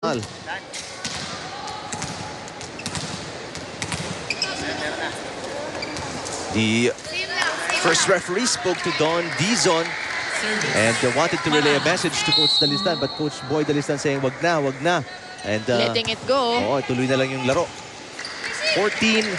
The first referee spoke to Don Dizon and wanted to relay a message to Coach Dalistan, but Coach Boy Dalistan saying wag na. And letting it go. Oo, tuloy na lang yung laro. 14-9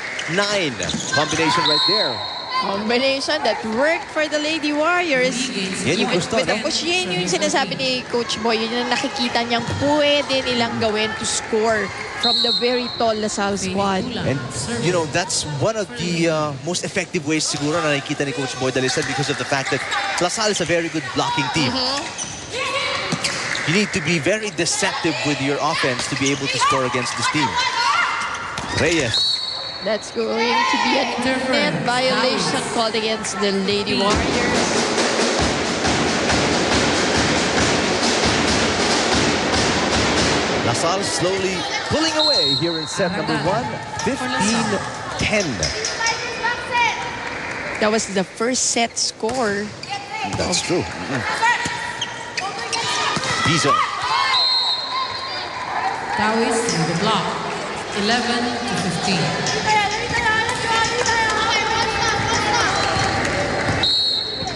combination right there. Combination that worked for the Lady Warriors. Yan yung gusto, with the no? push, yan yung sinasabi ni Coach Boy. Yun yung nakikita niyang pwede nilang gawin to score from the very tall LaSalle squad. And, you know, that's one of the most effective ways siguro na nakikita ni Coach Boy Dalistan because of the fact that LaSalle is a very good blocking team. You need to be very deceptive with your offense to be able to score against this team. Reyes. That's going to be a net violation called against the Lady Warriors. LaSalle slowly pulling away here in set number 1, 15-10. That was the first set score. That's true. Dizon. Tawis in the block, 11-15.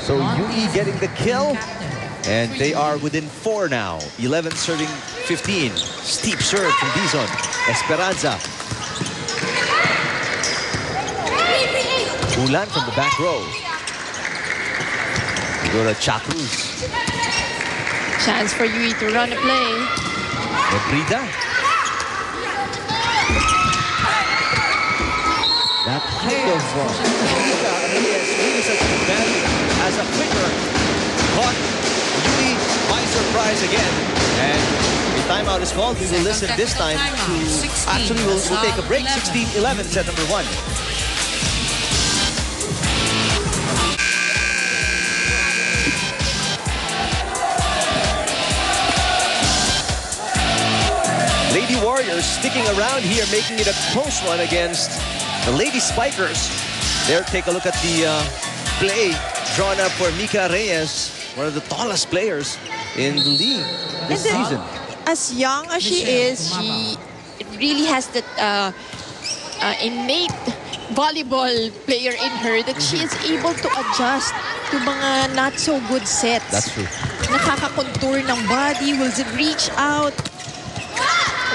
So UE getting the kill, and they are within 4 now. 11 serving 15. Steep serve from Dizon. Esperanza. Ulan from the back row. We go to Chacruz. Chance for UE to run a play. Nebrida. That kind of really such an advantage as a flicker. Caught UE by surprise again. And the timeout is called. We will listen this time to... Actually, we'll take a break. 16-11, set number 1. Lady Warriors sticking around here, making it a close one against the Lady Spikers. There, take a look at the play drawn up for Mika Reyes, one of the tallest players in the league this season. As young as she is, she really has that innate volleyball player in her that she is able to adjust to mga not so good sets. That's true. Nakaka-contour ng body, will reach out.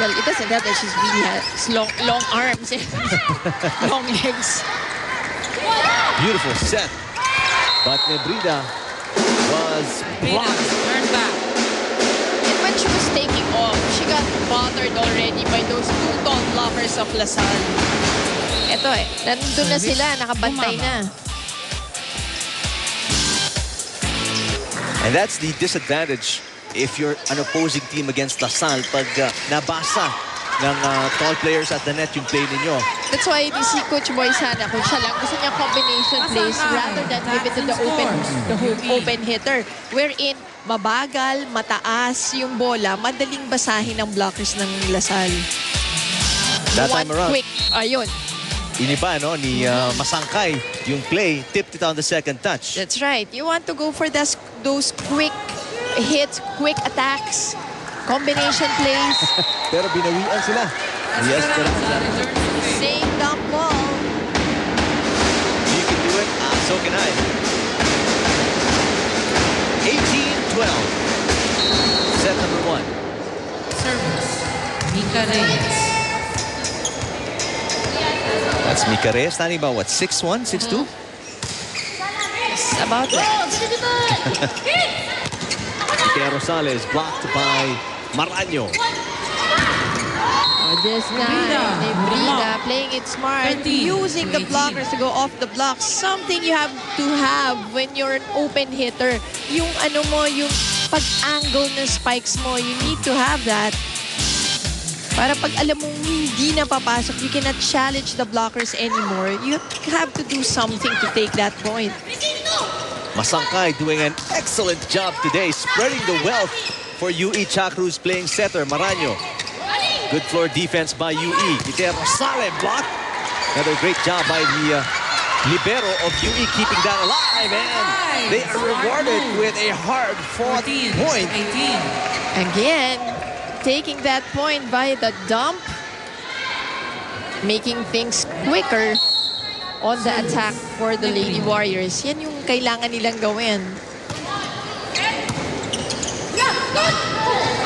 Well, it doesn't help that she's really has long arms and long legs. Beautiful set. But Nebrida was blocked. Turn back. And when she was taking off, she got bothered already by those two tall blockers of LaSalle. Ito nandun na sila, nakabantay na. And that's the disadvantage if you're an opposing team against LaSalle pag nabasa ng tall players at the net yung play ninyo. That's why si Coach Boy sana, kung siya lang, gusto niya combination plays rather than give it to the open hitter. Wherein, mabagal, mataas yung bola, madaling basahin ng blockers ng LaSalle. That time around, quick, ayun. iniba ni Masangkay yung play, tipped it on the second touch. That's right. You want to go for those quick hits, quick attacks, combination plays. Pero binawian sila. Yes, Same dump ball. You can do it, so can I. 18-12. Set number 1. Service, Mika Reyes. That's Mika Reyes, standing about what, 6'1", 6'2"? It's about that. Mika Rosales blocked by Maraño. This guy, Nebrida, playing it smart, using the blockers to go off the blocks. Something you have to have when you're an open hitter. Yung yung pag-angle ng spikes mo, you need to have that. Para pag alam mong hindi na papasok, you cannot challenge the blockers anymore. You have to do something to take that point. Masangkay doing an excellent job today, spreading the wealth for UE. Chacruz playing setter, Maraño. Good floor defense by UE. Ite Rosales block. Another great job by the libero of UE keeping that alive. And they are rewarded with a hard-fought point. Again, taking that point by the dump, making things quicker on the attack for the Lady Warriors. Yan yung kailangan nilang gawin.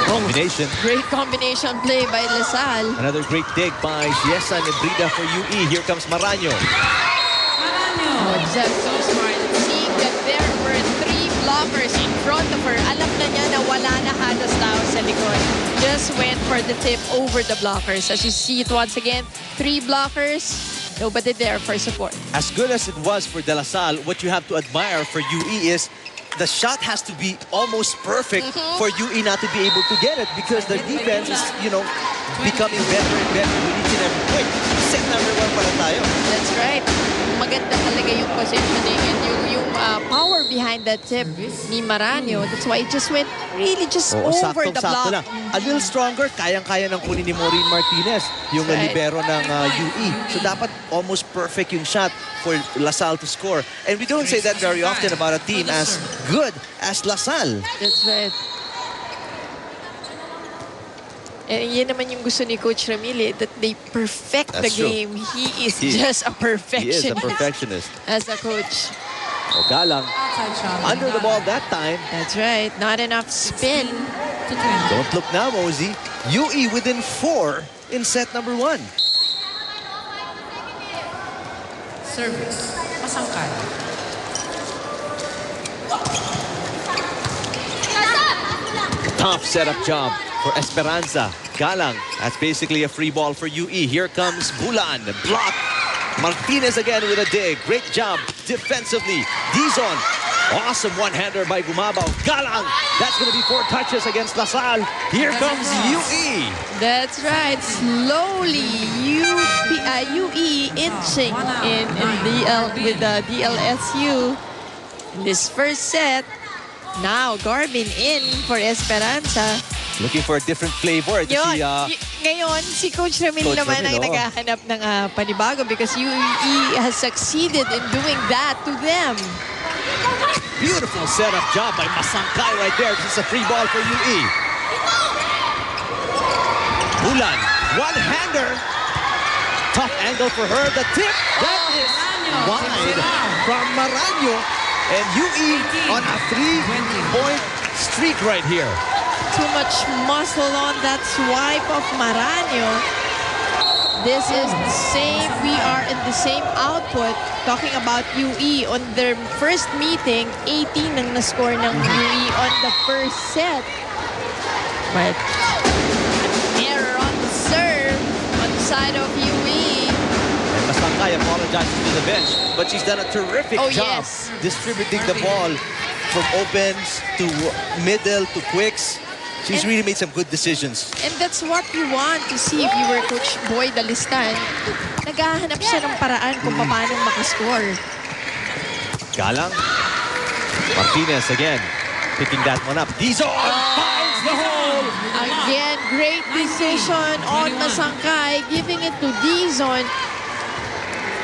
Combination. Great combination play by Lasal. Another great dig by Ciesa Nebrida for UE. Here comes Maraño. Oh, just so smart. Seeing that there were 3 blockers in front of her, alam na niya na wala na halos tao sa likod. Just went for the tip over the blockers. As you see it once again, 3 blockers, nobody there for support. As good as it was for De La Salle, what you have to admire for UE is the shot has to be almost perfect for UE not to be able to get it because their defense is, becoming better and better with each and every point. Set number 1 pala tayo. That's right. Maganda talaga yung positioning and yung power behind that tip ni Maraño. That's why it just went really just over the block. Lang. A little stronger, kayang-kaya ng kunin ni Maureen Martinez, yung Right. libero ng UE. So dapat almost perfect yung shot for LaSalle to score. And we don't say that very often about a team as good as LaSalle. That's right. And yan naman yung gusto ni Coach Ramil, that they perfect the That's true. game. He is just a perfectionist. He is a perfectionist. As a coach. Galang Outside shot. under the ball that time. That's right. Not enough spin. To 20. Don't look now, Mosey. UE within 4 in set number 1. Service. Masangkay. Tough setup job for Esperanza. Galang, that's basically a free ball for UE. Here comes Bulan, block. Martinez again with a dig. Great job defensively. Dizon, awesome one-hander by Gumabaw. Galang, that's going to be 4 touches against LaSalle. Here comes UE. That's right. Slowly, UE inching in with the DLSU. This first set. Now, Garbin in for Esperanza. Looking for a different flavor. Yun, ngayon, si Coach Ramil Coach naman ang Ramil, naghahanap ng panibago because UE has succeeded in doing that to them. Beautiful setup job by Masangkay right there. This is a free ball for UE. Bulan, one-hander. Tough angle for her. The tip, that is wide from Maraño. And UE on a 3-point streak right here. Too much muscle on that swipe of Maraño. This is the same, we are in the same output. Talking about UE on their first meeting, 18 ang na-score ng UE on the first set. But error on the serve on the side of UE. And Masangkay apologizes to the bench, but she's done a terrific job yes. distributing the ball from opens to middle to quicks. She's really made some good decisions. And that's what you want to see if you were Coach Boy Dalistan. Naghahanap siya ng paraan kung paano makascore. Galang. Martinez again, picking that one up. Dizon finds the hole. Again, great decision on Masangkay, giving it to Dizon.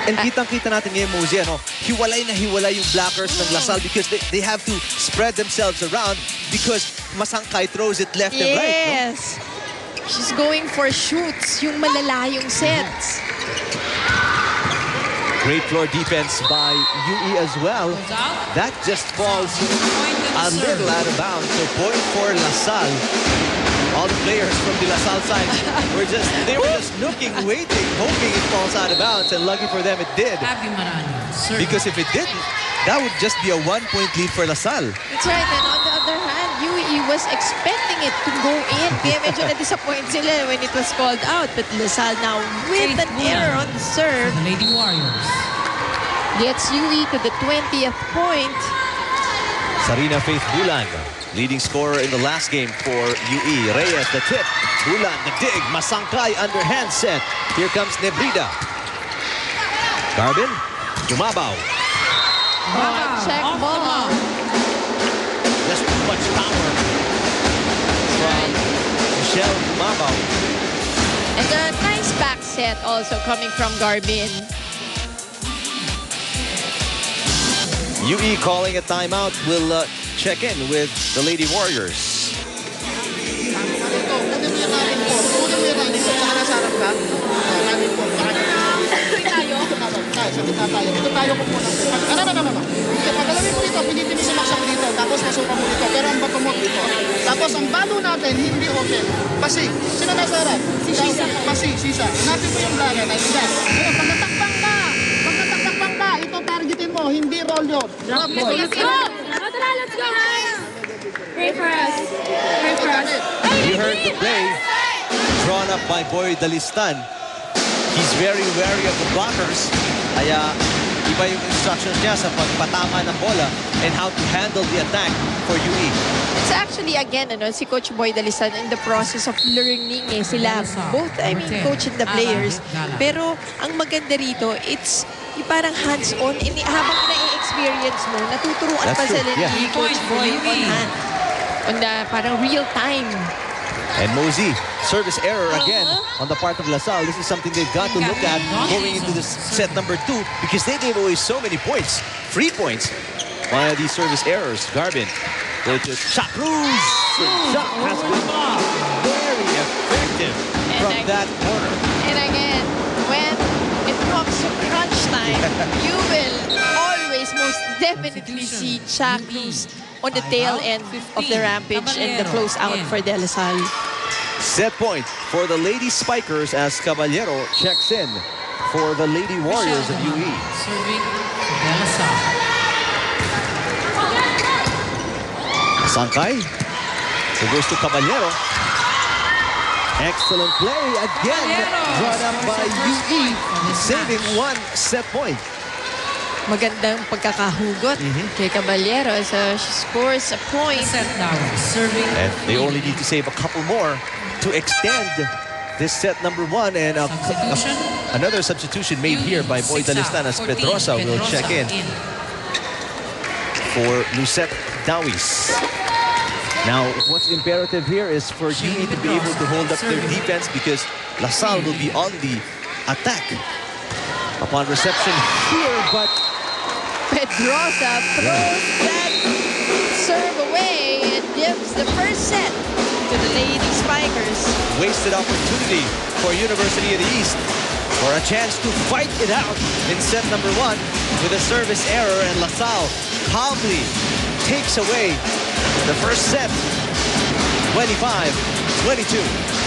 And kitang-kita natin ngayon, Mosey, hiwalay na hiwalay yung blockers ng LaSalle because they have to spread themselves around because Masangkay throws it left and right. No? Yes. She's going for shoots, yung malalayong sets. Great floor defense by UE as well. That just falls a little out of bounds. So point for LaSalle. All the players from the LaSalle side were just looking, waiting, hoping it falls out of bounds. And lucky for them, it did. Abby Maraño. Service. Because if it didn't, that would just be a 1-point lead for LaSalle. That's right. And on the other hand, UE was expecting it to go in. Kaya medyo na-disappoint sila when it was called out. But LaSalle now with an error on the serve The Lady Warriors. gets UE to the 20th point. Sarina Faith Bulan, leading scorer in the last game for UE. Reyes, the tip. Bulan, the dig. Masangkay, underhand set. Here comes Nebrida. Garbin, Gumabaw. Check Off the ball. block. Just too much power from Michelle Gumabaw. And a nice back set also coming from Garbin. UE calling a timeout. We'll check in with the Lady Warriors. Paglayo ko muna. No. Okay, pagalamin mo dito, pinitin mo sa max mo dito, tapos masuka mo dito, pero ang bato mo dito. Tapos ang balo natin, hindi open. Pasi, sino nasa harap? Si Sisa. Pasi, Sisa. Hanapin mo yung blaga, naiindas. Pero pag natakbang ka, ito targetin mo, hindi roll yun. Drop mo. Let's go, guys. Pray for us. Pray for us. You heard the play drawn up by Boy Dalistan. He's very wary of the blockers. Kaya iba yung instructions niya sa pagpatama ng bola and how to handle the attack for UE. It's actually, again, si Coach Boy Dalisan in the process of learning sila. Both, coaching the players. Pero ang maganda rito, it's parang hands-on. Habang na-experience mo, natuturuan That's pa true, sila yeah. ni Coach Boy on hand. On the parang real time. And Mosey, service error again on the part of LaSalle. This is something they've got to look at going into this set number 2 because they gave away so many points, free points, via these service errors. Garbin goes to shot. Cruz! The shot has been very effective from that corner. And again, when it comes to crunch time, you will always most definitely see Cha Cruz on the tail end of the rampage and the close out for De La Salle. Set point for the Lady Spikers as Caballero checks in for the Lady Warriors of UE. Serving De La Salle. Sankay. So goes to Caballero. Excellent play again. Drawn up by UE. Saving one set point. Magandang pagkakahugot kay Caballero as she scores a point. Set now. Serving. And they only need to save a couple more to extend this set number 1. And Substitution. another substitution made here by Boy Dalistan as Pedrosa will check in for Lucette Dawis. Now, what's imperative here is for UE to be able to hold up their defense because LaSalle will be on the attack upon reception here, but Pedrosa throws that serve away and gives the first set to the Lady Spikers. wasted opportunity for University of the East for a chance to fight it out in set number 1 with a service error, and LaSalle calmly takes away the first set, 25-22.